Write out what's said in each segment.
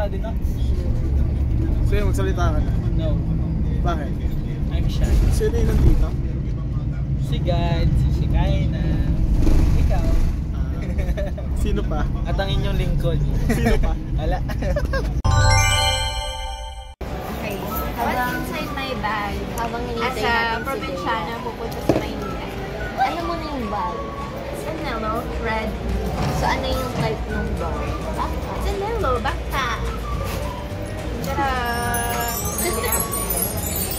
magsalita din ako. Sige, magsalita ka na. No. Bakit? I'm shy. Sino yung nandito? Si God, si Kaina, ikaw. Sino pa? At ang inyong lingkod. Sino pa? Wala. Okay. What's inside my bag? Habang hinihintay As a natin si probinsyana, pupunta sa Maynila. Ano mo na yung bag? Sanelo, red. So ano yung type ng bag? Sanelo, backpack. Ta-da!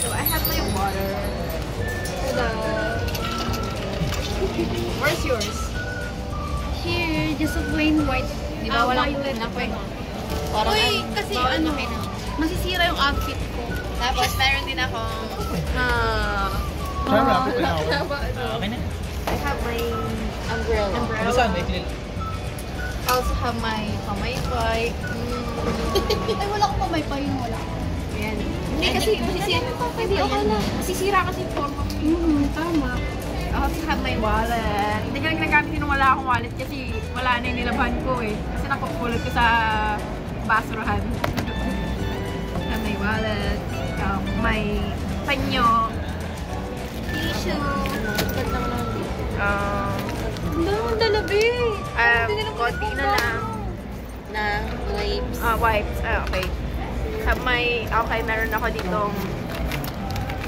So I have my water. Ta-da! Where's yours? Here, just a plain white. Di ba walang na po? Parang Uy, kasi ano, masisira yung outfit ko. Tapos meron din akong Saan rapid na ako? Okay na. I have my umbrella. Ano saan? May clear. I also have my pamaypay. Ay, wala akong pamaypay yung wala ko. Ayan. Hindi kasi masisira. Hindi okay lang. Masisira kasi yung forma. Tama. I also have my wallet. Hindi ko lang ginagamit yung wala akong wallet kasi wala na yung nilabhan ko eh. Kasi napapulot ko sa basurahan. I have my wallet. My panyo. Tissue. Ang daming dalabi. Konti na lang. Na wipes. Wipes. Okay. Okay, meron ako ditong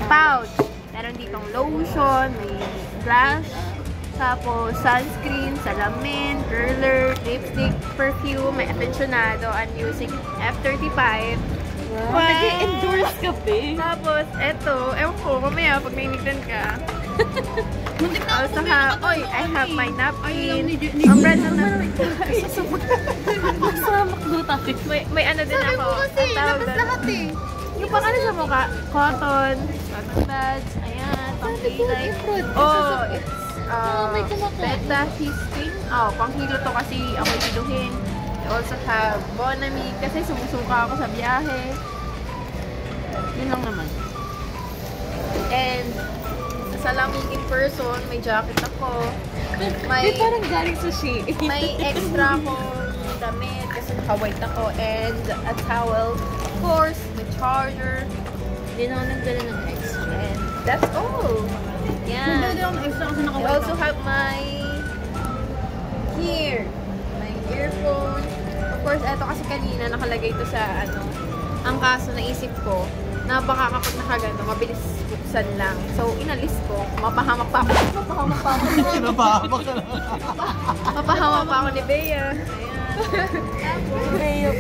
pouch. Meron ditong lotion, may blush, tapos sunscreen, salamin, curler, lipstick, perfume, may aficionado, I'm using F35. Wow. Nag-endorse ka pa. Tapos, eto, ewan ko, mamaya pag nainigdan ka. Also have, I have my napkin. Ang brand ng napkin. Masamak do tayo. May ano din ako. Ang tawag doon. Lahat eh. Yung pang ano sa mukha, cotton pads, ayan, pang kilay. It's Beta Histing. Panghilo to kasi ako hiluhin. I also have Bonamig kasi sumusuka ako sa biyahe. Yun lang naman. And sa lamig in person, may jacket ako. May parang galing sa Shein. may extra akong damit kasi naka-white ako. And a towel. Of course, the charger. Hindi na ako nagdala ng extra. And that's all. Nagdala Yeah. akong extra kasi I nakawala. also have my earphone. Of course, eto kasi kanina nakalagay ito sa ano. Ang kaso naisip ko, na baka kapag nakaganto, mabilis buksan lang. So, inalis ko. Mapahamak pa ako. Mapahamak pa ako. Napahamak ka na. Mapahamak pa ako ni Bea. Ayan.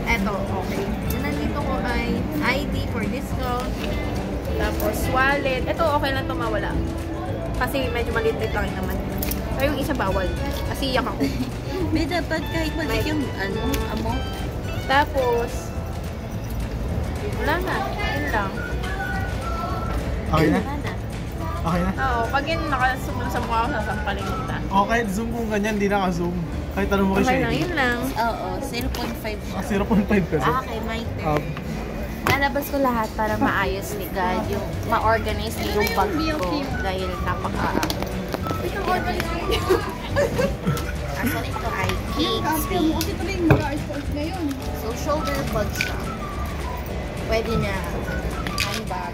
Eto, okay. Yung nandito ko ay ID for discount. Tapos wallet. Ito, okay lang ito mawala. Kasi medyo maliit lang naman. Pero yung isa bawal. Kasi iyak ako. May dapat kahit maliit yung amount. Tapos, wala na. Yun lang. Okay na? Wala na. Okay na? Oo, pag yun nakazoom sa mukha ko, sasampalin kita. Okay, zoom kung ganyan, hindi naka-zoom. Kahit tanong mo kay Okay lang, Shady. yun lang. Oo, 0.5 siya. 0.5 kasi. Okay, my turn. Lalabas ko lahat para maayos ni God, yung ma-organize niya yung bag ko dahil Asan ito ay Yung after mo kasi tuloy yung mga sports ngayon. So, shoulder bag siya. Pwede na handbag.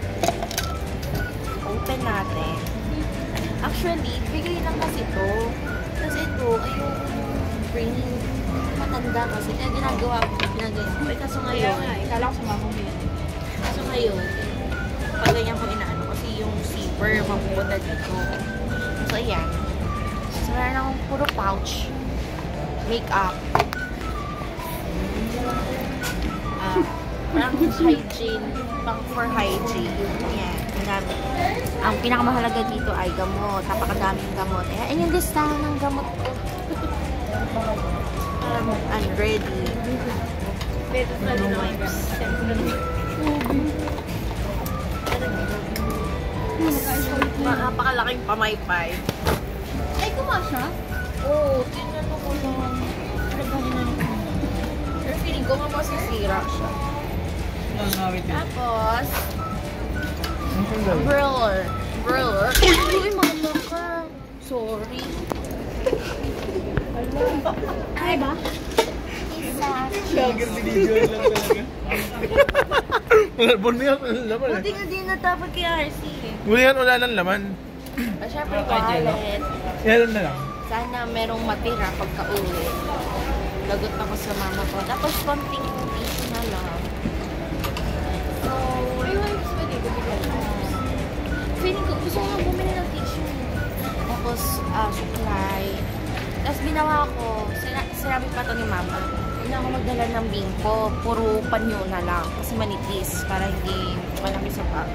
Open natin. Actually, bigay lang kasi ito. Kasi ito, ayoko bring matanda kasi. Kaya ginagawa ko, ginagawa ko. Kaso ngayon, Ikala ko sa mama mo yun. kaso ngayon, pag ganyan ko inaano kasi yung zipper mapupunta dito. So, ayan. So, meron akong puro pouch. Makeup. Parang hygiene. Pang for hygiene. Yan. Gamit. Ang pinakamahalaga dito ay gamot. Napakadaming gamot. Ayan yung listahan ng gamot ko. I'm ready. Pwede sa rin naman yung napakalaking pamaypay. Ay, kumasya? Oo, tinanong ko lang. Pero feeling ko nga masisira siya. Wait. Tapos, Ang ganda. umbrella. Uy, mama ka. Sorry. Ay ba? Isa. Vlogger video lang talaga. Wala yan, wala laman Buti nga din natapad kay RC. Muli yan, wala lang laman. Siyempre, wallet. Yan na lang. Sana merong matira pagka-uwi. Lagot ako sa mama ko. Tapos, konting tissue na lang. So, feeling ko, gusto ko nga bumili ng tissue. Tapos, supply. Tapos, ginawa ko, sinabi pa to ni mama, hindi na ako magdala ng bingko. Puro panyo na lang. Kasi manipis, para hindi malaki sa bag.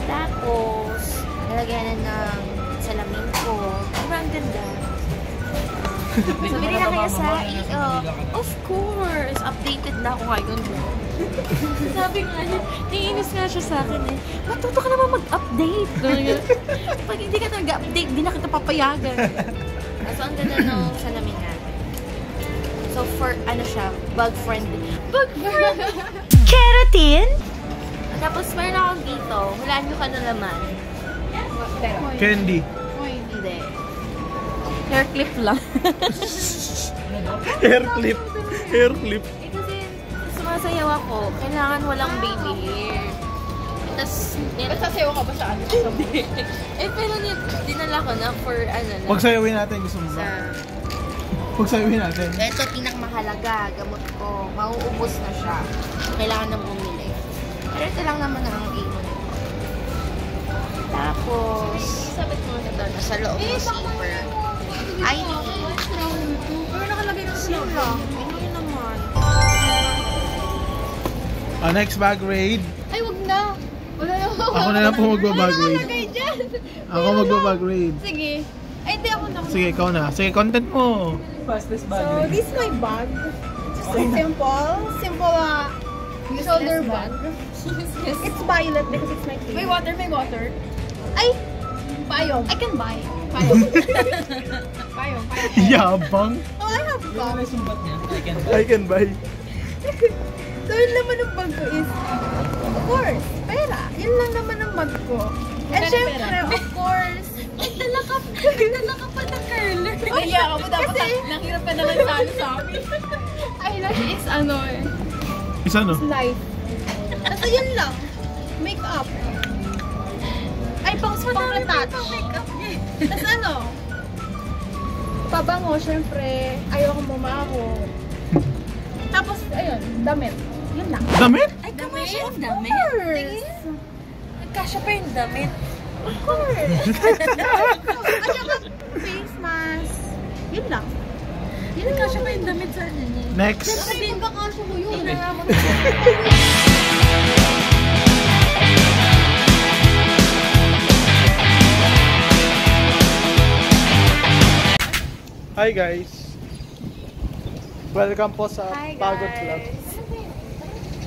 Tapos, nalagyan na ng salamin ko. Diba, ang ganda? Bumili na kayo sa of course! Updated na ako ngayon. Sabi nga niya, naiinis nga siya sa akin eh. Matuto ka naman mag-update. Pag hindi ka nag-update, di na kita papayagan. So, ang ganda ng salamin natin. So, for ano siya, bug-friendly. Bug-friendly! Keratin? Tapos, meron akong dito. Hulaan nyo ka na naman. Candy. Hindi. Hair clip lang. Hair clip. Hair clip. Eh kasi sumasayaw ako, kailangan walang baby hair. Tapos, Sasayaw ka ba sa ano? eh pero dinala ko na for ano na. Pagsayawin natin, gusto mo Sa, ba? Pagsayawin natin. ito pinakamahalaga, gamot ko. Mauubos na siya. Kailangan na bumili. Pero ito lang naman ang aim mo. Tapos, sabit mo ito nasa loob ng zipper. ID. Pero nakalagay ng Sino lang? Hindi naman. Next bag raid. Ay, wag na. Wala na. Ako na lang po magbabag raid. Nakalagay dyan. Ako magbabag raid. Sige. Ay, hindi ako na. Sige, ikaw na. Sige, content mo. Fastest bag. So, this is my bag. Just a simple shoulder bag. It's violet because it's my favorite. May water. Ay! Payong. I can buy. Payong. Payong. Yabang. Oh, I have Ano bag. yung sumbat niya? I can buy. So, yun naman ang bag ko is, of course, pera. Yun lang naman ang bag ko. And syempre, of course, Nagdala ka pa ng curler. oh, yeah, ako dapat nahirap ka naman sa sa amin. Eyelash is ano eh. Isa no? Life. Basta yun lang. Makeup. Ay, pang-retouch. Tapos ano? Pabango, syempre. Ayaw akong mamaho. Tapos, ayun, damit. Yun lang. Damit? Ay, kamasya ang damit. Nagkasya pa yung damit. Of course. At saka, face mask. Yun lang. Yun lang. Nagkasya pa yung damit sa ano niya. Next. Siyempre, magkakasya mo yun. Hi guys. Welcome po sa Pagod Vlog.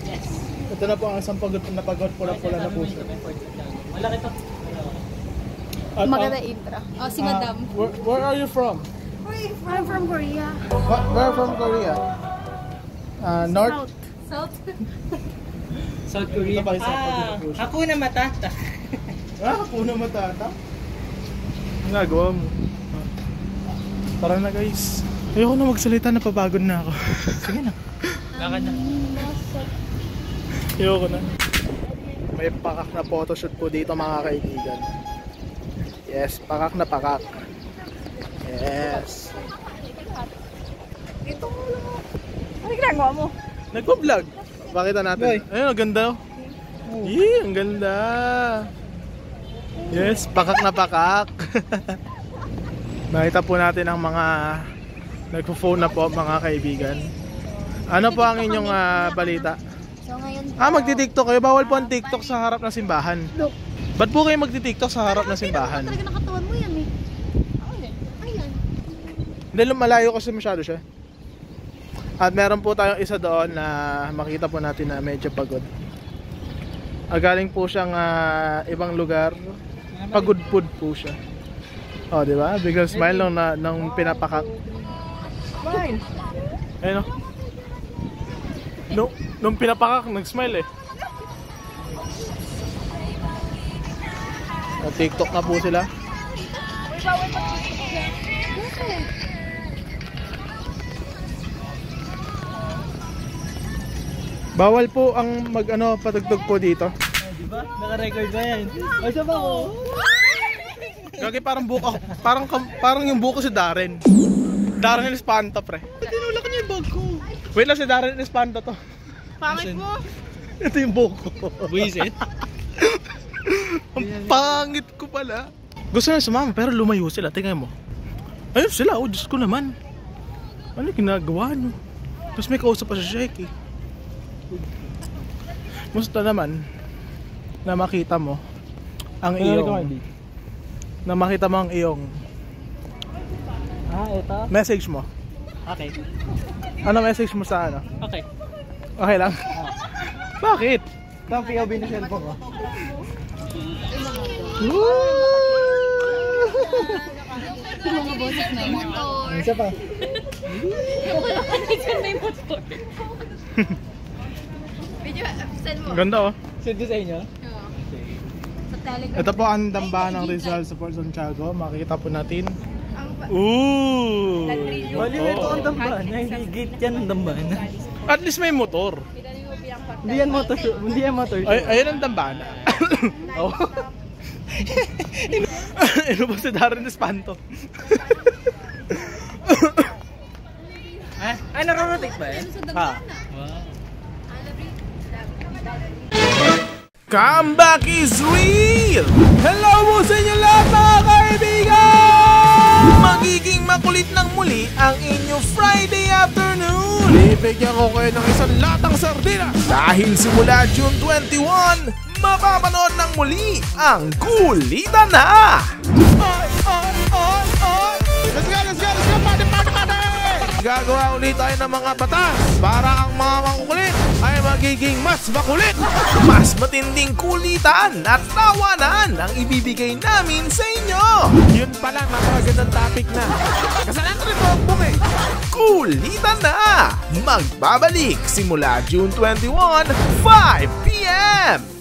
Yes. Ito na po ang isang pagod na pagod pula-pula na puso. Malaki to. At, Maganda intro. Oh, si Madam. Where are you from? I'm from Korea. Where from Korea? North? South. South Korea. Ito pa isang pagod na puso. Hakuna Matata. Puna matata. Ang nagawa mo. Tara na guys. Ayoko na magsalita, napapagod na ako. Sige na. Lakad na. Ayoko na. May pakak na photoshoot po dito mga kaibigan. Yes, pakak na pakak. Yes. Ito mo lang. Ano ginagawa mo? Nagpa-vlog. Pakita natin. Ayun, ang ganda. Yee, ang ganda. Yes, pakak na pakak. Nakita po natin ang mga nagpo-phone na po mga kaibigan. Ano po ang inyong balita? So ngayon Magti-TikTok kayo. Bawal po ang TikTok sa harap ng simbahan. Look. Ba't po kayo magti-TikTok sa harap ng simbahan? Talaga nakatawan mo yan eh. Ayan. Dahil malayo kasi masyado siya. At meron po tayong isa doon na makita po natin na medyo pagod. Galing po siyang ibang lugar. Pagod food po siya. Oh, di ba? Biglang smile nung pinapakak. Fine. Ayun oh. Nung pinapakak, nag-smile eh. TikTok na po sila. Bawal po ang patugtog po dito. Diba? Naka-record ba yan? O siya ba ko? Gagi parang buko. Parang yung buko si Darren. Darren Espanto, pre. Tinulak niya yung bag ko. Wait lang, si Darren Espanto to. Pangit mo. Ito yung buko. Buisit? Ang pangit ko pala. Gusto na sumama pero lumayo sila. Tingnan mo. Ayun sila. Oh, Diyos ko naman. Ano ginagawa nyo? Tapos may kausap pa si Sheki. Musta naman na makita mo ang iyong Ito. message mo. Okay. Ano message mo sa ano? Okay. Okay lang? Bakit? Ito ang POV na cellphone ko. Isa pa. Video, send mo. Ganda oh. Send ko sa inyo? Sa Telegram. Ito po ang dambahan ng Rizal sa Fort Santiago. Makikita po natin. Ooh! Bali na ito ang damban. Higit yan ang damban. At least may motor. Hindi yan motor show. Hindi yan motor show. Ay, ayun ang dambahan. Oh. Ano ba si Darren Espanto? Ay, narorotate ba yan? Ha? Wow. Comeback is real! Hello po sa inyo lahat mga kaibigan! Magiging makulit ng muli ang inyong Friday afternoon! Bibigyan ko kayo ng isang latang sardinas! Dahil simula June 21, mapapanood ng muli ang Kulitan Na! Ay! Let's go! Party! Gagawa ulit tayo ng mga batas para ang mga makukulit ay magiging mas makulit, mas matinding kulitan at tawanan ang ibibigay namin sa inyo. Yun pala, napakagandang topic na. Kasalanan rin po ang bumi. Kulitan Na! Magbabalik simula June 21, 5 p.m.